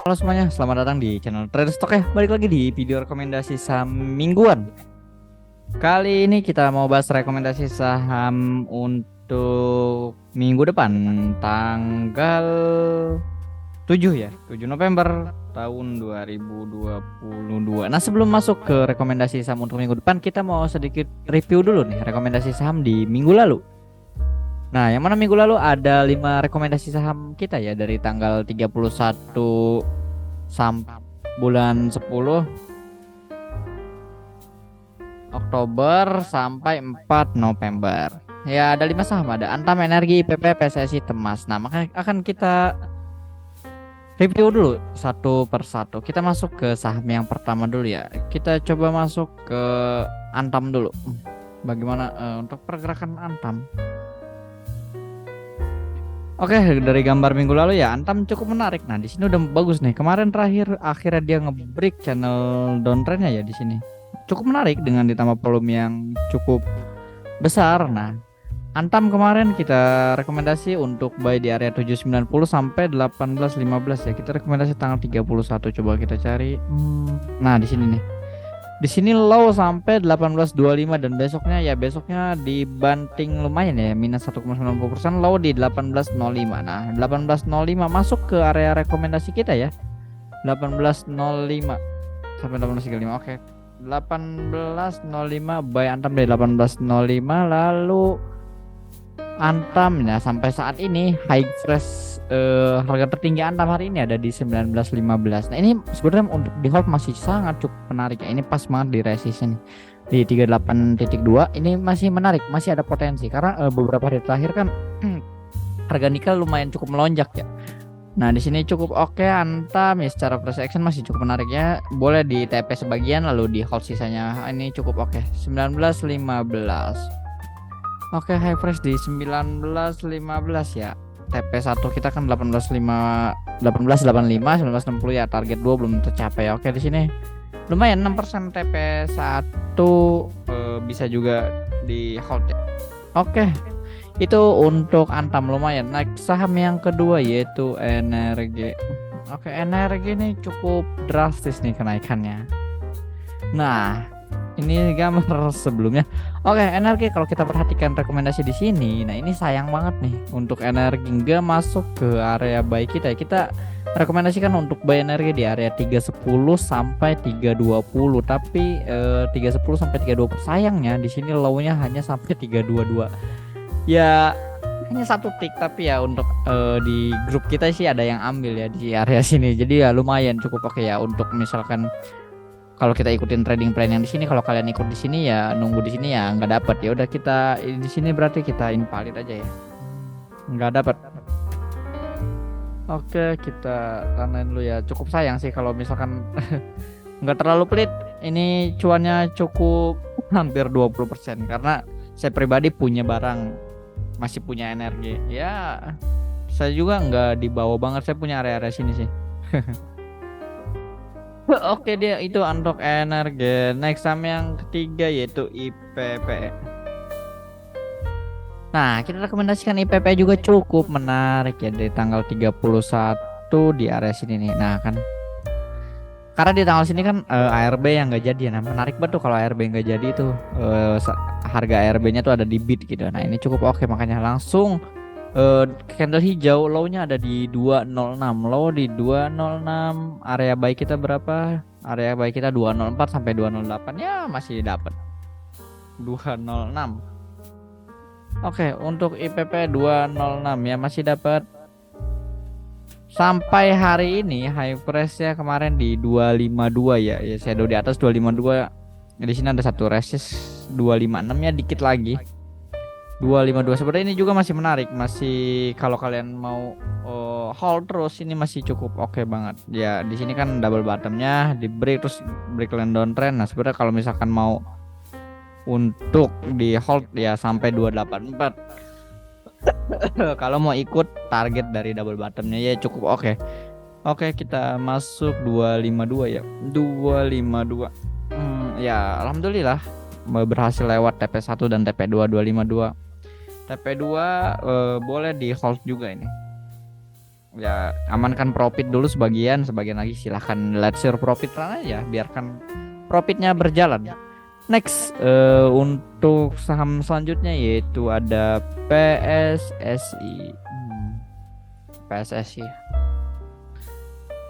Halo semuanya, selamat datang di channel Trader Stock ya. Balik lagi di video rekomendasi saham mingguan. Kali ini kita mau bahas rekomendasi saham untuk minggu depan, tanggal 7 ya, 7 November tahun 2022. Nah, sebelum masuk ke rekomendasi saham untuk minggu depan, kita mau sedikit review dulu nih rekomendasi saham di minggu lalu. Nah, yang mana minggu lalu ada 5 rekomendasi saham kita ya, dari tanggal 31 sampai bulan 10 Oktober sampai 4 November. Ya, ada 5 saham, ada Antam Energi, IPP, PSSI, Temas. Nah, maka akan kita review dulu satu persatu. Kita masuk ke saham yang pertama dulu ya. Kita coba masuk ke Antam dulu. Bagaimana untuk pergerakan Antam? Oke, dari gambar minggu lalu ya, Antam cukup menarik. Nah, di sini udah bagus nih. Kemarin terakhir akhirnya dia nge-break channel downtrendnya ya di sini. Cukup menarik dengan ditambah volume yang cukup besar. Nah, Antam kemarin kita rekomendasi untuk buy di area 790 sampai 1815 ya. Kita rekomendasi tanggal 31, coba kita cari. Nah, di sini nih. Di sini low sampai 1825 dan besoknya dibanting lumayan ya, minus 1,90%, low di 1805. Nah, 1805 masuk ke area rekomendasi kita ya. 1805 sampai 1835. Oke. 1805 buy Antam dari 1805, lalu Antam ya sampai saat ini high fresh harga tertinggi Antam hari ini ada di 1915. Nah, ini sebenarnya untuk di hold masih sangat cukup menarik ya. Ini pas banget di resistance di 38.2. Ini masih menarik, masih ada potensi karena beberapa hari terakhir kan harga nikel lumayan cukup melonjak ya. Nah, di sini cukup oke Antam ya, secara price action masih cukup menarik ya. Boleh di TP sebagian lalu di hold sisanya. Ini cukup oke. 1915. Oke, high fresh di 1915 ya. TP1 kita kan 1885, 1960 ya, target 2 belum tercapai. Oke, di sini lumayan 6% TP1 bisa juga di hold ya. Oke. Itu untuk Antam lumayan. Naik saham yang kedua yaitu Energi. Oke, Energi ini cukup drastis nih kenaikannya. Nah, ini gambar sebelumnya. Oke, Energi kalau kita perhatikan rekomendasi di sini, nah ini sayang banget nih untuk Energi nggak masuk ke area buy kita. Kita rekomendasikan untuk buy Energi di area 310 sampai 320, tapi 310 sampai 320 sayangnya di sini low-nya hanya sampai 322. Ya, hanya satu tick, tapi ya untuk di grup kita sih ada yang ambil ya di area sini. Jadi ya lumayan cukup oke ya untuk misalkan kalau kita ikutin trading plan yang di sini. Kalau kalian ikut di sini ya nunggu di sini ya nggak dapat. Ya udah, kita di sini berarti kita invalid aja ya, nggak dapat. Oke, kita tandain dulu ya. Cukup sayang sih kalau misalkan nggak terlalu pelit. Ini cuannya cukup hampir 20% karena saya pribadi punya barang, masih punya Energi ya. Saya juga nggak dibawa banget, saya punya area-area sini sih. Oke, dia itu untuk Energi. Next saham yang ketiga yaitu IPP. Nah, kita rekomendasikan IPP juga cukup menarik ya, dari tanggal 31 di area sini nih. Nah kan, karena di tanggal sini kan ARB yang nggak jadi ya. Nah, menarik banget tuh kalau ARB nggak jadi itu, harga ARB-nya tuh ada di bid gitu. Nah, ini cukup oke, makanya langsung candle hijau, low-nya ada di 206. Low di 206. Area buy kita berapa? Area buy kita 204 sampai 208 ya, masih dapat 206. Oke, untuk IPP 206 ya masih dapat. Sampai hari ini high price ya kemarin di 252 ya. Ya, shadow di atas 252. Di sini ada satu resist 256 ya, dikit lagi 252. Sebenarnya ini juga masih menarik, masih kalau kalian mau hold terus ini masih cukup oke banget. Ya, di sini kan double bottomnya di break, terus break line downtrend. Nah, sebenarnya kalau misalkan mau untuk di hold ya sampai 284. Kalau mau ikut target dari double bottomnya ya cukup oke. Oke, kita masuk 252 ya. 252. Ya, alhamdulillah berhasil lewat TP1 dan TP2 252. TP2 boleh di hold juga ini. ya amankan profit dulu sebagian lagi silahkan let your profit run aja, biarkan profitnya berjalan. Next, untuk saham selanjutnya yaitu ada PSSI. PSSI.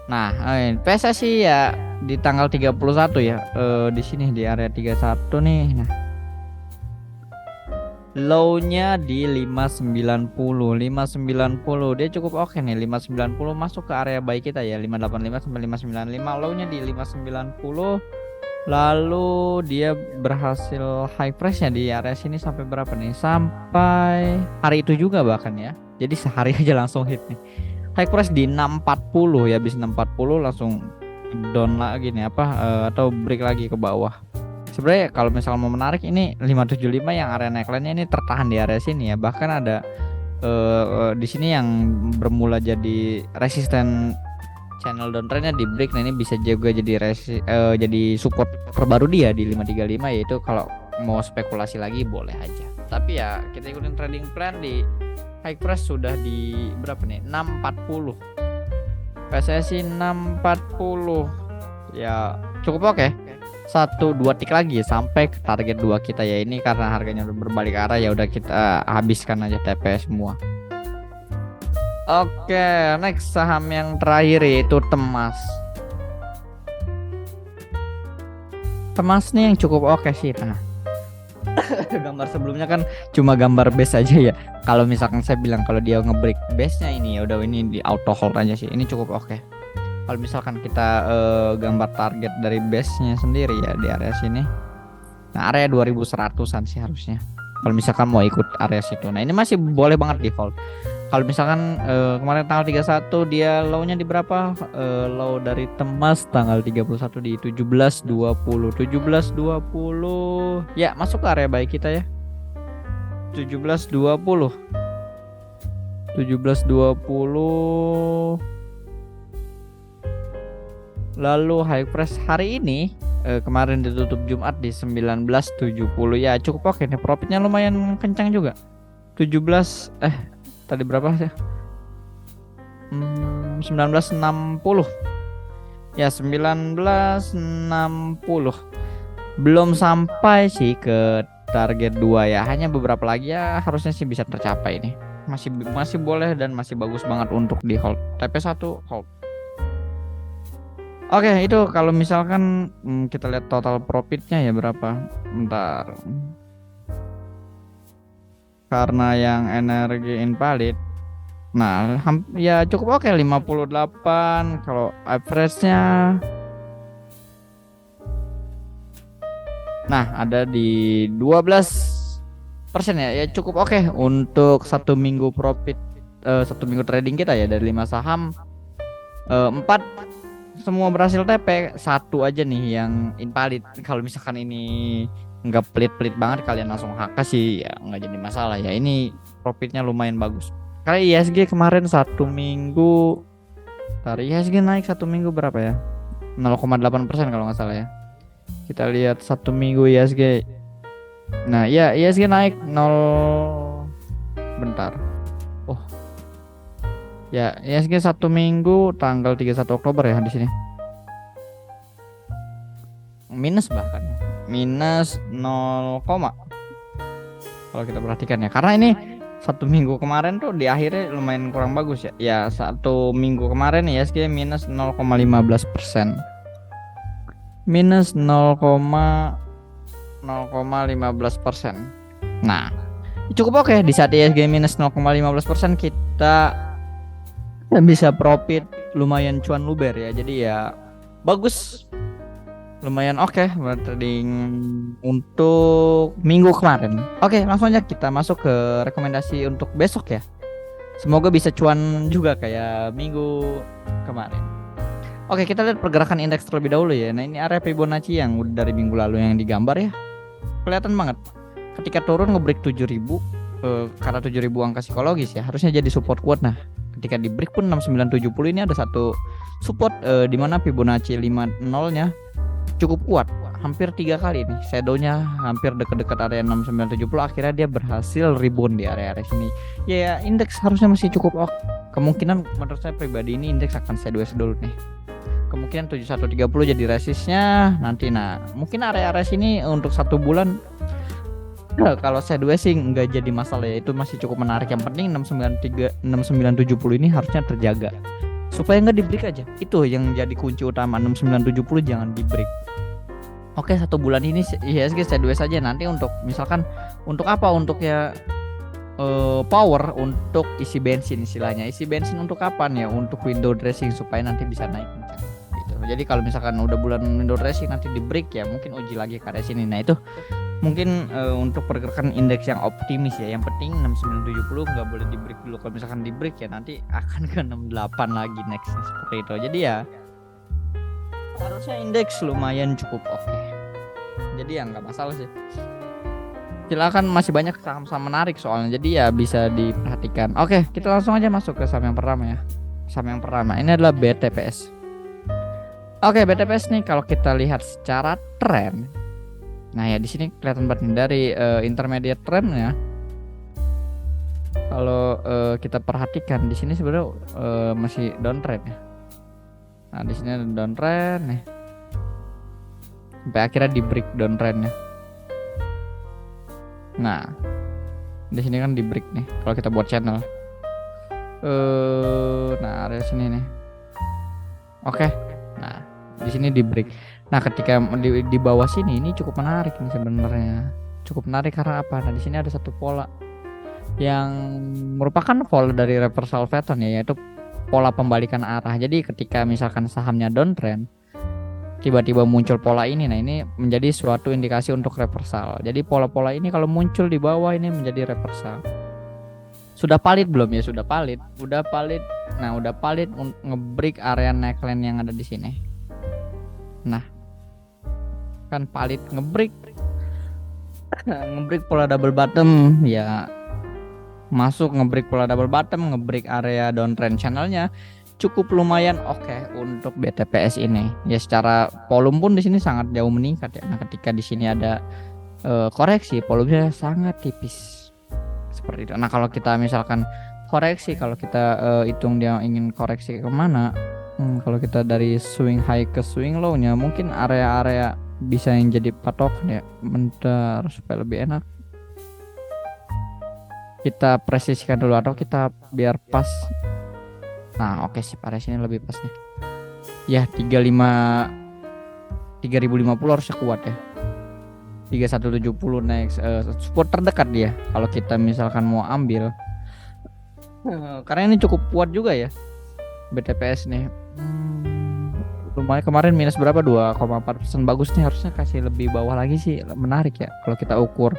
Nah, PSSI ya di tanggal 31 ya, di sini di area 31 nih. Nah, low-nya di 590 dia cukup oke nih. 590 masuk ke area buy kita ya, 585 sampai 595. Low-nya di 590, lalu dia berhasil high price-nya di area sini sampai berapa nih, sampai hari itu juga bahkan ya, jadi sehari aja langsung hit nih. High price di 640 ya, habis 640 langsung down lagi nih atau break lagi ke bawah. Sebenarnya kalau misal mau menarik ini 575 yang area neckline-nya ini tertahan di area sini ya. Bahkan ada di sini yang bermula jadi resisten channel downtrendnya di break. Nah ini bisa juga jadi jadi support terbaru dia di 535, yaitu kalau mau spekulasi lagi boleh aja. Tapi ya kita ikutin trading plan di high price sudah di berapa nih? 640. PSSI 640. Ya cukup oke. 1-2 tik lagi sampai ke target 2 kita ya. Ini karena harganya udah berbalik arah ya udah kita habiskan aja TP semua. Oke, next saham yang terakhir yaitu Temas. Temas nih yang cukup oke sih. Nah, gambar sebelumnya kan cuma gambar base aja ya. Kalau misalkan saya bilang kalau dia ngebreak base-nya ini ya udah ini di auto hold aja sih. Ini cukup oke. Kalau misalkan kita gambar target dari base-nya sendiri ya di area sini. Nah, area 2100-an sih harusnya. Kalau misalkan mau ikut area situ. Nah, ini masih boleh banget di hold. Kalau misalkan kemarin tanggal 31 dia low-nya di berapa? Low dari Temas tanggal 31 di 1720. 1720. Ya, masuk ke area baik kita ya. 1720. 1720. Lalu high price hari ini kemarin ditutup Jumat di 1970 ya, cukup oke nih, profitnya lumayan kencang juga. 17 tadi berapa sih? 1960. Ya 1960. Belum sampai sih ke target 2 ya, hanya beberapa lagi ya, harusnya sih bisa tercapai nih. Masih boleh dan masih bagus banget untuk di hold. TP1 hold. Oke, itu kalau misalkan kita lihat total profitnya ya berapa. Bentar. Karena yang energi invalid. Nah, ya cukup oke 58 kalau average-nya. Nah, ada di 12% ya. Ya cukup oke untuk 1 minggu profit, 1 minggu trading kita ya, dari 5 saham 4 semua berhasil TP, 1 aja nih yang invalid. Kalau misalkan ini nggak pelit-pelit banget kalian langsung HK sih ya nggak jadi masalah ya. Ini profitnya lumayan bagus. Karena ISG kemarin 1 minggu, dari ISG naik 1 minggu berapa ya? 0,8% kalau nggak salah ya. Kita lihat 1 minggu ISG. Nah ya ISG naik 0. Bentar. Oh ya, ISG 1 minggu tanggal 31 Oktober ya di sini. Minus bahkan. Minus 0, kalau kita perhatikan ya. Karena ini 1 minggu kemarin tuh di akhirnya lumayan kurang bagus ya. Ya 1 minggu kemarin ISG minus 0,15%. Minus 0,15%. Nah, cukup oke di saat ISG minus 0,15% kita bisa profit lumayan cuan luber ya. Jadi ya bagus, lumayan oke trading untuk minggu kemarin. Oke, langsung aja kita masuk ke rekomendasi untuk besok ya. Semoga bisa cuan juga kayak minggu kemarin. Oke, kita lihat pergerakan indeks terlebih dahulu ya. Nah, ini area Fibonacci yang udah dari minggu lalu yang digambar ya. Kelihatan banget. Ketika turun ngebreak 7000, karena 7000 angka psikologis ya, harusnya jadi support kuat. Nah, ketika di break pun 6970 ini ada satu support di mana Fibonacci 50-nya cukup kuat. hampir 3 kali nih shadownya hampir dekat-dekat area 6970, akhirnya dia berhasil rebound di area-area sini. Ya indeks harusnya masih cukup oke. Kemungkinan menurut saya pribadi ini indeks akan sideways dulu nih. Kemungkinan 7130 jadi resistnya nanti. Nah mungkin area-area sini untuk 1 bulan kalau sideways sih nggak jadi masalah ya, itu masih cukup menarik. Yang penting 6970 ini harusnya terjaga supaya nggak di break aja. Itu yang jadi kunci utama, 6970 jangan di break. Oke, 1 bulan ini IHSG sideways aja. Nanti untuk misalkan untuk apa, untuk ya power, untuk isi bensin istilahnya. Isi bensin untuk kapan ya, untuk window dressing supaya nanti bisa naik gitu. Jadi kalau misalkan udah bulan window dressing nanti di break ya mungkin uji lagi ke area sini. Nah itu mungkin untuk pergerakan indeks yang optimis ya. Yang penting 6970 nggak boleh di break dulu. Kalau misalkan di break ya nanti akan ke 68 lagi next seperti itu. Jadi ya harusnya indeks lumayan cukup oke. Jadi ya nggak masalah sih. Silakan, masih banyak saham-saham menarik soalnya. Jadi ya bisa diperhatikan. Oke, kita langsung aja masuk ke saham yang pertama ya. Saham yang pertama ini adalah BTPS. Oke, BTPS nih kalau kita lihat secara tren. Nah ya di sini kelihatan banget dari intermediate trendnya. Kalau kita perhatikan di sini sebenarnya masih downtrend ya. Nah di sini ada downtrend nih. Sampai akhirnya di break downtrendnya. Nah di sini kan di break nih. Kalau kita buat channel. Nah area sini nih. Oke. Nah di sini di break. Nah, ketika di bawah sini ini cukup menarik nih sebenarnya. Cukup menarik karena apa? Nah, di sini ada satu pola yang merupakan pola dari reversal pattern ya, yaitu pola pembalikan arah. Jadi ketika misalkan sahamnya downtrend, tiba-tiba muncul pola ini, nah ini menjadi suatu indikasi untuk reversal. Jadi pola-pola ini kalau muncul di bawah ini menjadi reversal. Sudah valid belum ya? Sudah valid. Udah valid. Nah, udah valid nge-break area neckline yang ada di sini. Nah, kan valid ngebreak pola double bottom ya, masuk ngebreak pola double bottom, ngebreak area downtrend channelnya cukup lumayan oke untuk BTPS ini ya. Secara volume pun di sini sangat jauh meningkat ya. Nah ketika di sini ada koreksi, volumenya sangat tipis seperti itu. Nah kalau kita misalkan koreksi, kalau kita hitung dia ingin koreksi kemana, kalau kita dari swing high ke swing low nya mungkin area-area bisa yang jadi patokan ya. Bentar supaya lebih enak kita presisikan dulu atau kita biar pas. Nah oke sih, area sini lebih pas nih ya. 3050 harusnya kuat ya. 3170 next support terdekat dia kalau kita misalkan mau ambil, karena ini cukup kuat juga ya BTPS nih. Lumayan kemarin minus berapa, 2,4%. Bagus nih, harusnya kasih lebih bawah lagi sih. Menarik ya kalau kita ukur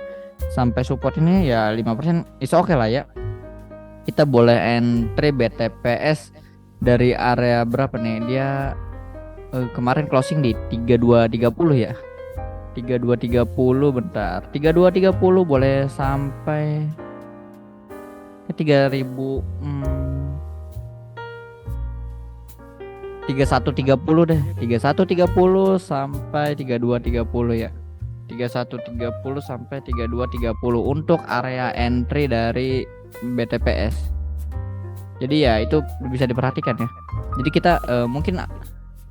sampai support ini ya 5%, is oke lah ya. Kita boleh entry BTPS dari area berapa nih? Dia kemarin closing di 3230 ya. 3230 bentar. 3230 boleh sampai ke 3000 3130 deh. 3130 sampai 3230 ya. 3130 sampai 3230 untuk area entry dari BTPS. Jadi ya itu bisa diperhatikan ya. Jadi kita mungkin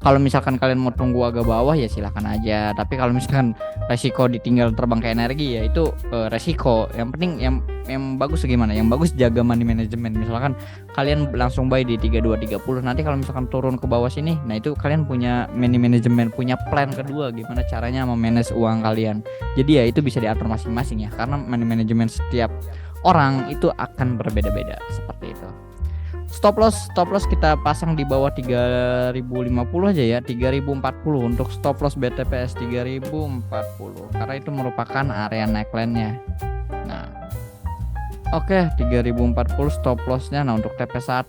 kalau misalkan kalian mau tunggu agak bawah ya silahkan aja. Tapi kalau misalkan resiko ditinggal terbang ke energi ya itu resiko. Yang penting yang bagus gimana? Yang bagus jaga money management. Misalkan kalian langsung buy di 3230, nanti kalau misalkan turun ke bawah sini, nah itu kalian punya money management, punya plan kedua gimana caranya memanage uang kalian. Jadi ya itu bisa diatur masing-masing ya, karena money management setiap orang itu akan berbeda-beda seperti itu. Stop loss kita pasang di bawah 3050 aja ya, 3040 untuk stop loss BTPS 3040 karena itu merupakan area neckline-nya. Nah, oke, 3040 stop loss-nya. Nah, untuk TP1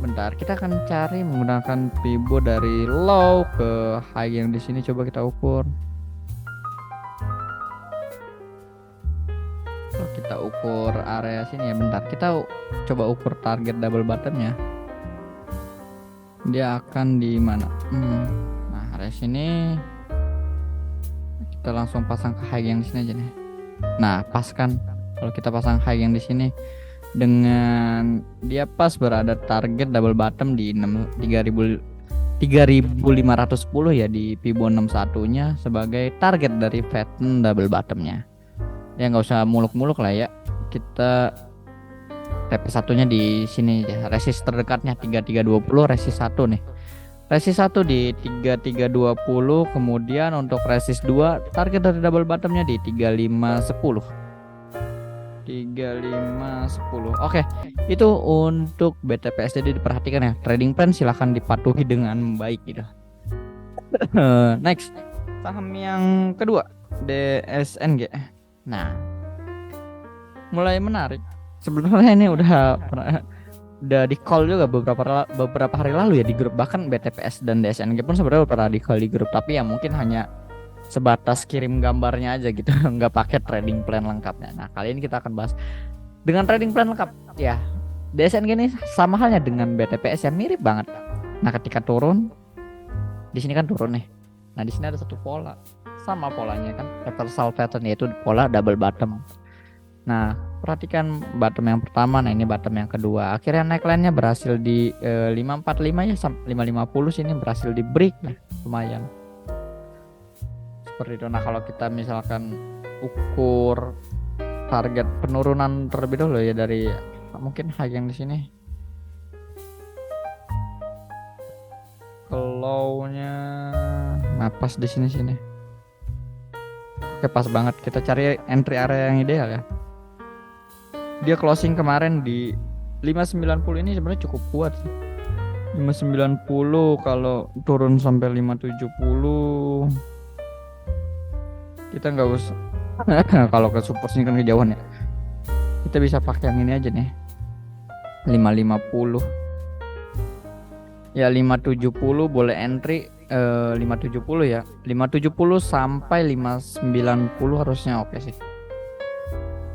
bentar, kita akan cari menggunakan Fibo dari low ke high yang di sini, coba kita ukur. Kita ukur area sini ya, bentar kita coba ukur target double bottomnya, dia akan di mana. Nah area sini kita langsung pasang ke high yang di sini aja nih. Nah, pas kan kalau kita pasang high yang di sini dengan dia pas berada target double bottom di 3510 ya di Fibo 61-nya sebagai target dari pattern double bottomnya. Ya nggak usah muluk-muluk lah ya. Kita TP1-nya di sini ya. Resist terdekatnya 3320, resist 1 nih. Resist 1 di 3320, kemudian untuk resist 2 target dari double bottomnya di 3510. 3510. Oke, itu untuk BTPS. Jadi diperhatikan ya, trading plan silahkan dipatuhi dengan baik gitu. Next, saham yang kedua, DSNG. Nah, mulai menarik. Sebenarnya ini udah di call juga beberapa hari lalu ya di grup, bahkan BTPS dan DSNG pun sebenarnya pernah di call di grup, tapi ya mungkin hanya sebatas kirim gambarnya aja gitu, nggak pakai trading plan lengkapnya. Nah, kali ini kita akan bahas dengan trading plan lengkap ya. DSNG ini sama halnya dengan BTPS ya, mirip banget. Nah, ketika turun di sini kan turun nih. Nah, di sini ada satu pola, sama polanya kan reversal pattern, yaitu pola double bottom. Nah, perhatikan bottom yang pertama, nah ini bottom yang kedua. Akhirnya neckline-nya berhasil di 545 ya, 550 sini berhasil di break nih, lumayan. Seperti itu. Nah, kalau kita misalkan ukur target penurunan terlebih dahulu ya dari mungkin high yang di sini. Low-nya nah pas di sini. Oke, pas banget. Kita cari entry area yang ideal ya. Dia closing kemarin di 590, ini sebenarnya cukup kuat sih. 590 kalau turun sampai 570 kita nggak usah kalau ke support ini kan kejauhan ya. Kita bisa pakai yang ini aja nih. 550. Ya 570 boleh entry 570 ya. 570 sampai 590 harusnya oke sih.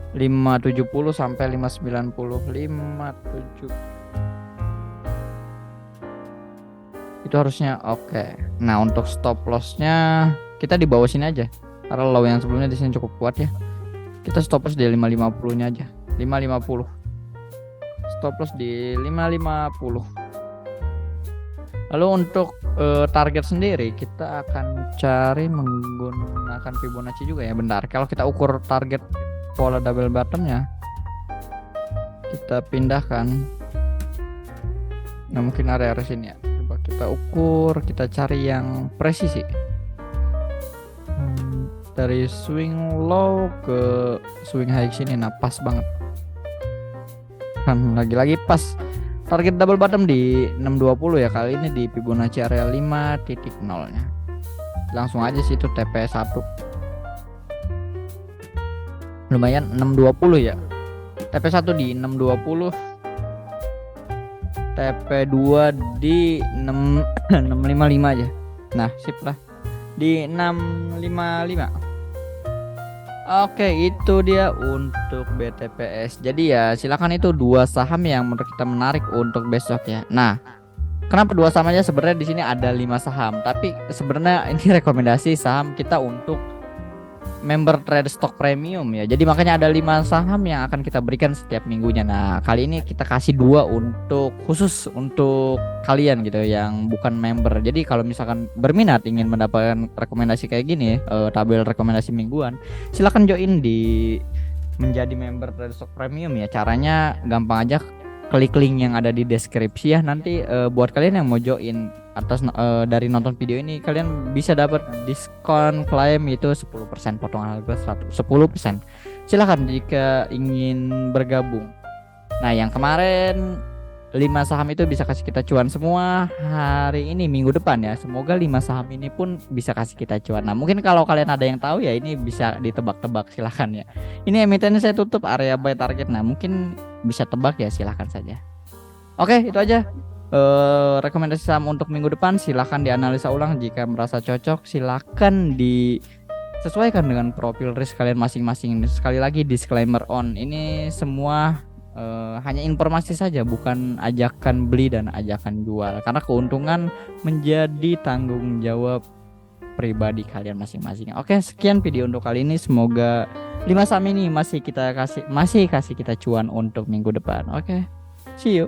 570 sampai 590, 57 itu harusnya oke. Nah, untuk stop lossnya kita di bawah sini aja karena low yang sebelumnya di sini cukup kuat ya. Kita stop loss di 550 nya aja, 550. Stop loss di 550. Lalu untuk target sendiri kita akan cari menggunakan Fibonacci juga ya. Bentar, kalau kita ukur target pola double bottomnya kita pindahkan. Nah, mungkin area sini ya. Coba kita ukur, kita cari yang presisi. Dari swing low ke swing high sini, nah pas banget. Kan lagi-lagi pas target double bottom di 620 ya, kali ini di Fibonacci area 5.0-nya. Langsung aja sih itu TP1. Lumayan 620 ya. TP1 di 620. TP2 di 655 aja. Nah, sip lah. Di 655. Oke, itu dia untuk BTPS. Jadi ya silakan, itu dua saham yang menurut kita menarik untuk besok ya. Nah, kenapa dua saham aja? Sebenarnya di sini ada 5 saham, tapi sebenarnya ini rekomendasi saham kita untuk member trade stock premium ya. Jadi makanya ada 5 saham yang akan kita berikan setiap minggunya. Nah, kali ini kita kasih 2 untuk khusus untuk kalian gitu yang bukan member. Jadi kalau misalkan berminat ingin mendapatkan rekomendasi kayak gini, tabel rekomendasi mingguan, silahkan join di menjadi member trade stock premium ya. Caranya gampang aja, klik link yang ada di deskripsi ya. Nanti buat kalian yang mau join atas dari nonton video ini, kalian bisa dapat diskon klaim itu 10% potongan harga 10%. Silahkan jika ingin bergabung. Nah, yang kemarin 5 saham itu bisa kasih kita cuan semua hari ini, minggu depan ya. Semoga 5 saham ini pun bisa kasih kita cuan. Nah, mungkin kalau kalian ada yang tahu ya, ini bisa ditebak-tebak, silahkan ya. Ini emitennya saya tutup area buy target. Nah, mungkin bisa tebak ya, silahkan saja. Oke, itu aja rekomendasi saham untuk minggu depan. Silahkan dianalisa ulang, jika merasa cocok silahkan disesuaikan dengan profil risk kalian masing-masing. Sekali lagi disclaimer on, ini semua hanya informasi saja, bukan ajakan beli dan ajakan jual, karena keuntungan menjadi tanggung jawab pribadi kalian masing-masing. Oke, sekian video untuk kali ini. Semoga 5 saham ini masih kasih kita cuan untuk minggu depan. Oke, see you.